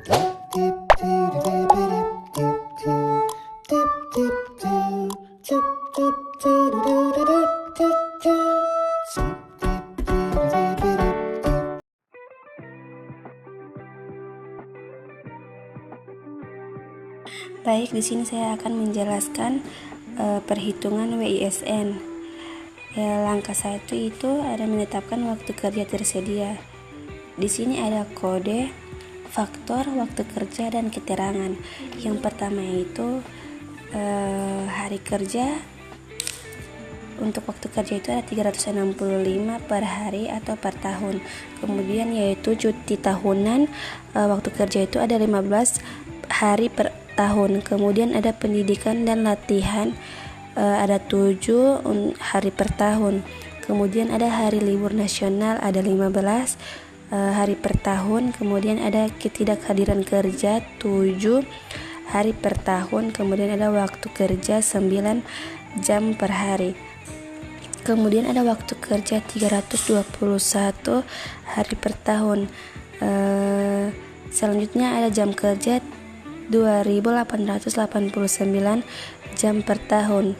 Baik, di sini saya akan menjelaskan perhitungan WISN. Langkah 1 itu ada menetapkan waktu kerja tersedia. Di sini ada kode, faktor, waktu kerja, dan keterangan. Yang pertama itu hari kerja. Untuk waktu kerja itu ada 365 per hari atau per tahun. Kemudian yaitu cuti tahunan, waktu kerja itu ada 15 hari per tahun. Kemudian ada pendidikan dan latihan, ada 7 hari per tahun. Kemudian ada hari libur nasional, ada 15 hari per tahun. Kemudian ada ketidakhadiran kerja 7 hari per tahun. Kemudian ada waktu kerja 9 jam per hari. Kemudian ada waktu kerja 321 hari per tahun. Selanjutnya ada jam kerja 2.889 jam per tahun.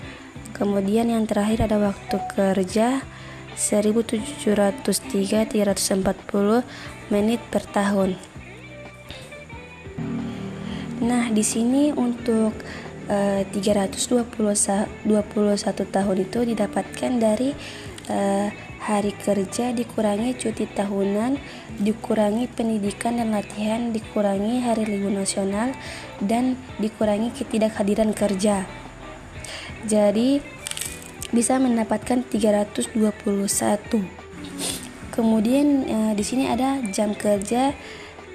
Kemudian yang terakhir ada waktu kerja 1.703.340 menit per tahun. Nah, di sini untuk 321 tahun itu didapatkan dari hari kerja dikurangi cuti tahunan, dikurangi pendidikan dan latihan, dikurangi hari libur nasional, dan dikurangi ketidakhadiran kerja. Jadi bisa mendapatkan 321. Kemudian di sini ada jam kerja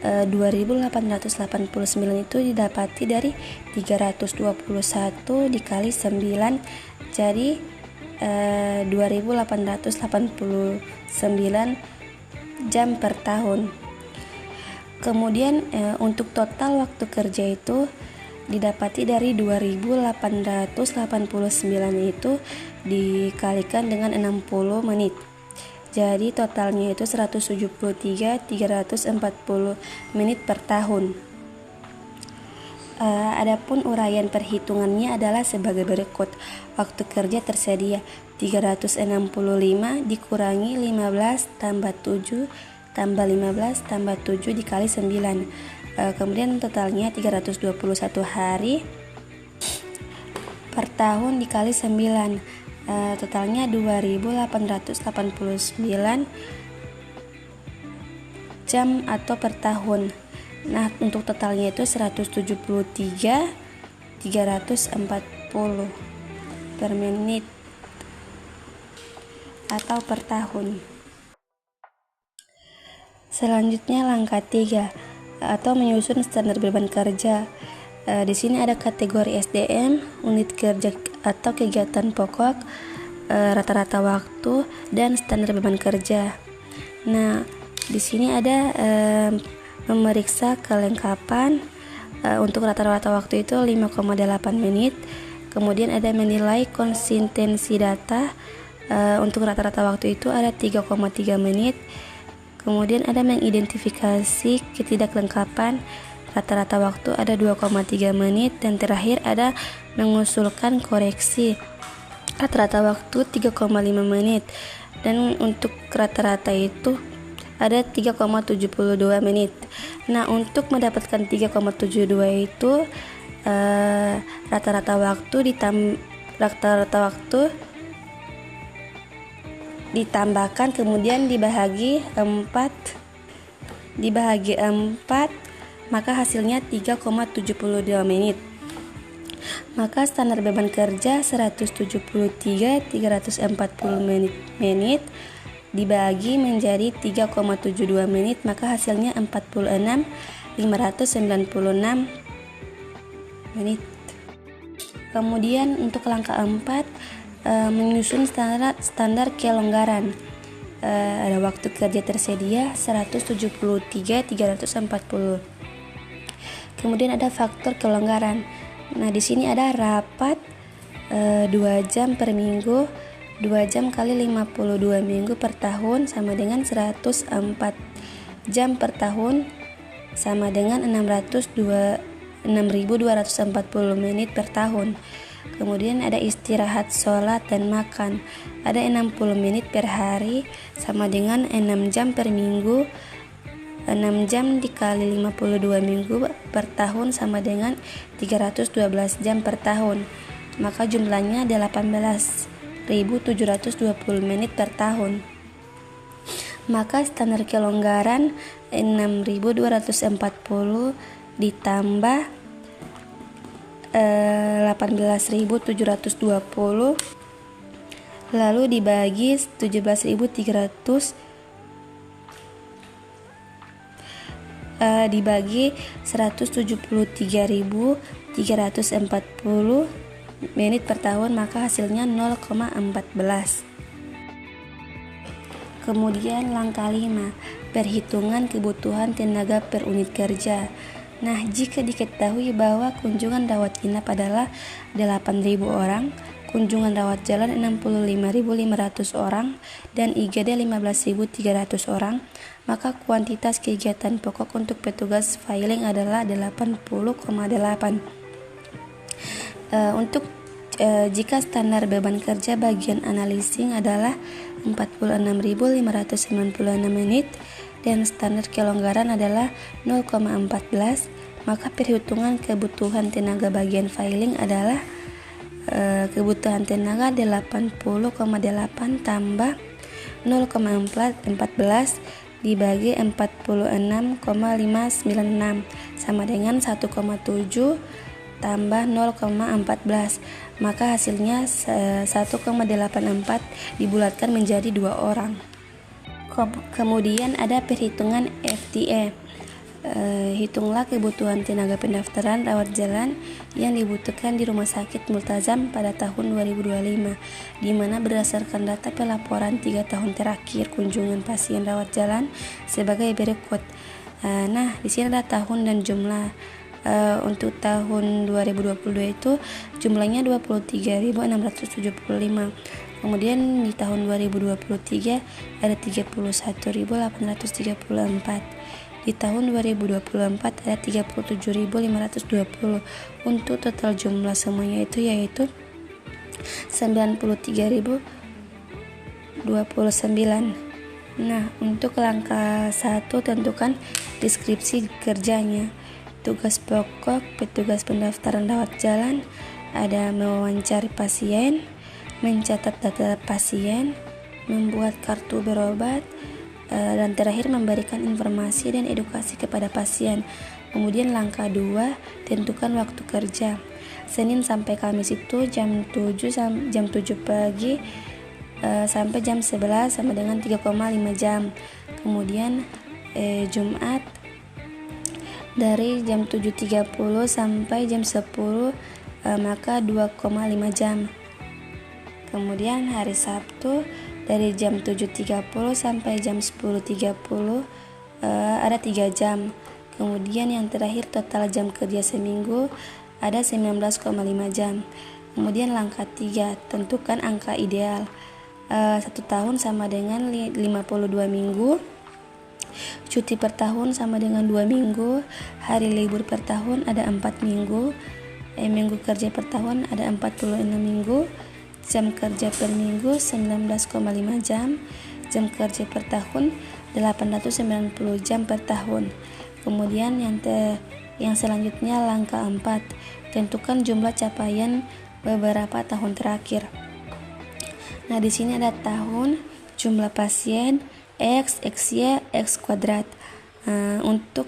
2.889 itu didapati dari 321 dikali 9, jadi 2.889 jam per tahun. Kemudian untuk total waktu kerja itu didapati dari 2.889 itu dikalikan dengan 60 menit. Jadi totalnya itu 173.340 menit per tahun. Adapun uraian perhitungannya adalah sebagai berikut. Waktu kerja tersedia 365 dikurangi 15 tambah 7 tambah 15 tambah 7 dikali 9. Kemudian totalnya 321 hari per tahun dikali 9. Totalnya 2.889 jam atau per tahun. Nah, untuk totalnya itu 173.340 per menit atau per tahun. Selanjutnya langkah 3 atau menyusun standar beban kerja. Di sini ada kategori SDM, unit kerja atau kegiatan pokok, rata-rata waktu, dan standar beban kerja. Nah, di sini ada memeriksa kelengkapan. Untuk rata-rata waktu itu 5,8 menit. Kemudian ada menilai konsistensi data. Untuk rata-rata waktu itu ada 3,3 menit. Kemudian ada mengidentifikasi ketidaklengkapan. Rata-rata waktu ada 2,3 menit. Dan terakhir ada mengusulkan koreksi. Rata-rata waktu 3,5 menit. Dan untuk rata-rata itu ada 3,72 menit. Nah, untuk mendapatkan 3,72 itu rata-rata waktu ditambahkan kemudian dibahagi 4, maka hasilnya 3,72 menit. Maka standar beban kerja 173.340 menit dibagi menjadi 3,72 menit, maka hasilnya 46.596 menit. Kemudian untuk langkah 4 menyusun standar kelonggaran. Ada waktu kerja tersedia 173.340. Kemudian ada faktor kelonggaran. Nah, di sini ada rapat 2 jam per minggu. 2 jam kali 52 minggu per tahun sama dengan 104 jam per tahun. sama dengan 6.240 menit per tahun. Kemudian ada istirahat, sholat, dan makan. Ada 60 menit per hari sama dengan 6 jam per minggu. 6 jam dikali 52 minggu per tahun sama dengan 312 jam per tahun. Maka jumlahnya ada 18.720 menit per tahun. Maka standar kelonggaran 6.240 ditambah 18.720 lalu dibagi 17.300 dibagi 173.340 menit per tahun, maka hasilnya 0,14. Kemudian langkah 5, perhitungan kebutuhan tenaga per unit kerja. Nah, jika diketahui bahwa kunjungan rawat inap adalah 8.000 orang, kunjungan rawat jalan 65.500 orang, dan IGD 15.300 orang, maka kuantitas kegiatan pokok untuk petugas filing adalah 80,8. Jika standar beban kerja bagian analising adalah 46.596 menit dan standar kelonggaran adalah 0,14, maka perhitungan kebutuhan tenaga bagian filing adalah kebutuhan tenaga 80,8 tambah 0,14 dibagi 46,596 sama dengan 1,7 tambah 0,14, maka hasilnya 1,84 dibulatkan menjadi 2 orang. Kemudian ada perhitungan FTE. Hitunglah kebutuhan tenaga pendaftaran rawat jalan yang dibutuhkan di Rumah Sakit Multazam pada tahun 2025, di mana berdasarkan data pelaporan 3 tahun terakhir kunjungan pasien rawat jalan sebagai berikut. Nah, di sini ada tahun dan jumlah. Untuk tahun 2022 itu jumlahnya 23.675. Kemudian di tahun 2023 ada 31.834. Di tahun 2024 ada 37.520. Untuk total jumlah semuanya itu yaitu 93.029. Nah, untuk langkah 1 tentukan deskripsi kerjanya. Tugas pokok petugas pendaftaran rawat jalan ada mewawancari pasien, mencatat data pasien, membuat kartu berobat, dan terakhir memberikan informasi dan edukasi kepada pasien. Kemudian langkah 2, tentukan waktu kerja. Senin sampai Kamis itu jam 7 pagi sampai jam 11 sama dengan 3,5 jam. Kemudian Jumat dari jam 7.30 sampai jam 10 maka 2,5 jam. Kemudian hari Sabtu dari jam 7.30 sampai jam 10.30 ada 3 jam. Kemudian yang terakhir total jam kerja seminggu ada 19,5 jam. Kemudian langkah 3, tentukan angka ideal. 1 tahun sama dengan 52 minggu. Cuti per tahun sama dengan 2 minggu. Hari libur per tahun ada 4 minggu. Minggu kerja per tahun ada 46 minggu. Jam kerja per minggu 19,5 jam. Jam kerja per tahun 890 jam per tahun. Kemudian yang selanjutnya langkah 4, tentukan jumlah capaian beberapa tahun terakhir. Nah, di sini ada tahun, jumlah pasien, X, XY, X kuadrat. Untuk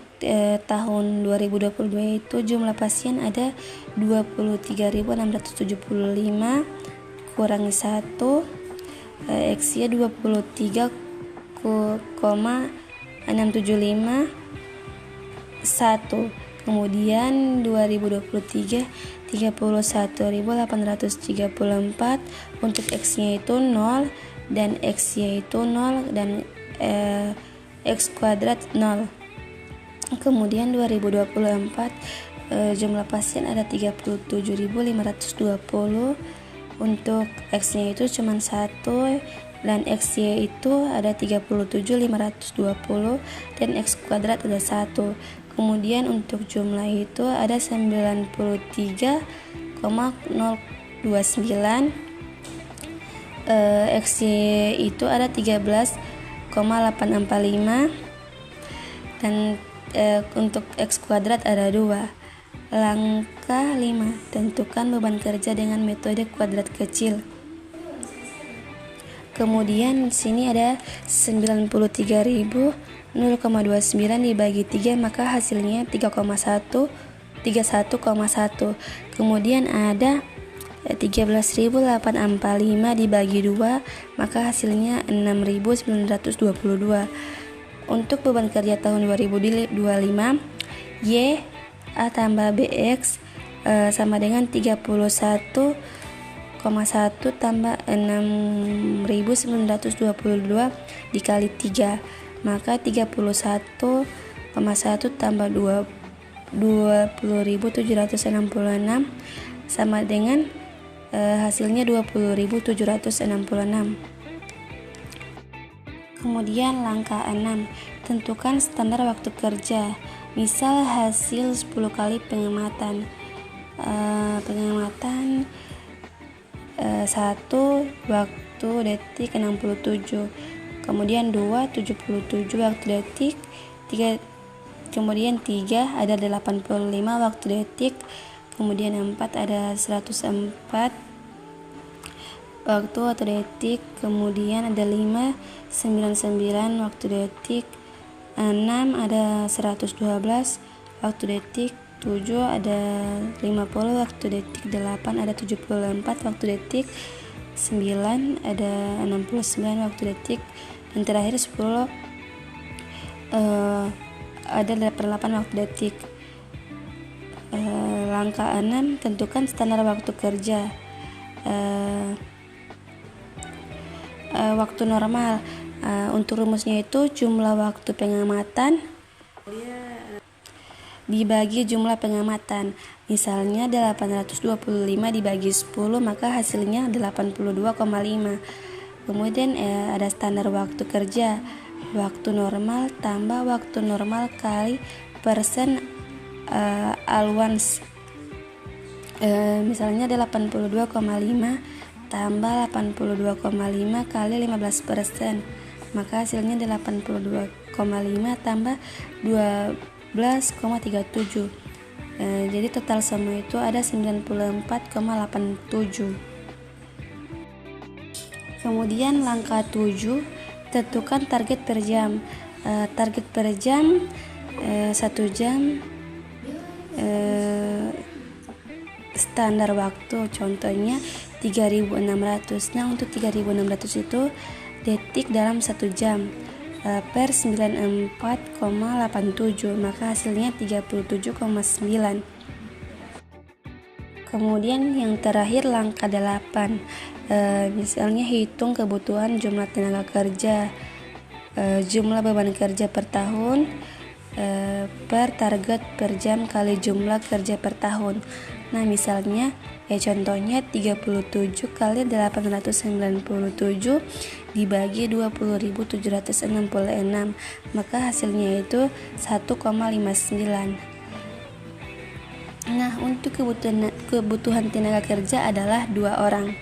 tahun 2022 itu jumlah pasien ada 23.675 kurangi 1, XY 23,675 1. Kemudian 2023 31.834, untuk X-nya itu 0 dan X-nya itu 0 dan X kuadrat 0. Kemudian 2024 jumlah pasien ada 37.520, untuk X-nya itu cuma 1 dan XY itu ada 37.520 dan X kuadrat ada 1. Kemudian untuk jumlah itu ada 93,029, X-nya itu ada 13,845, dan untuk X kuadrat ada 2. Langkah 5, tentukan beban kerja dengan metode kuadrat kecil. Kemudian di sini ada 93.000 0,29 dibagi 3, maka hasilnya 31,1. Kemudian ada 13.845 dibagi 2, maka hasilnya 6.922. Untuk beban kerja tahun 2025, Y A tambah BX sama dengan 31,1 tambah 6.922 dikali 3, maka 31,1 tambah 20.766 sama dengan hasilnya 20.766. Kemudian langkah 6, tentukan standar waktu kerja. Misal hasil 10 kali pengamatan. 1 waktu detik 67, kemudian 2 77 waktu detik, 3 kemudian 3 ada 85 waktu detik, kemudian 4 ada 104 waktu atau detik, kemudian ada 5 99 waktu detik, 6 ada 112 waktu detik, 7 ada 50 waktu detik, 8 ada 74 waktu detik, 9 ada 69 waktu detik, dan terakhir 10 ada 88 waktu detik. Langkah 6, tentukan standar waktu kerja. Waktu normal, untuk rumusnya itu jumlah waktu pengamatan dibagi jumlah pengamatan. Misalnya 825 dibagi 10, maka hasilnya 82,5. Kemudian ada standar waktu kerja. Waktu normal tambah waktu normal kali persen allowance. Misalnya 82,5 tambah 82,5 kali 15%, maka hasilnya 82,5 tambah 12,37. Jadi total semua itu ada 94,87. Kemudian langkah 7, tentukan target per jam. Target per jam 1 jam standar waktu, contohnya 3.600. Nah, untuk 3.600 itu detik dalam 1 jam per 94,87, maka hasilnya 37,9. Kemudian yang terakhir langkah 8, misalnya hitung kebutuhan jumlah tenaga kerja, jumlah beban kerja per tahun per target per jam kali jumlah kerja per tahun. Nah, misalnya contohnya 37 kali 897 dibagi 20.766, maka hasilnya itu 1,59. Nah, untuk kebutuhan tenaga kerja adalah 2 orang.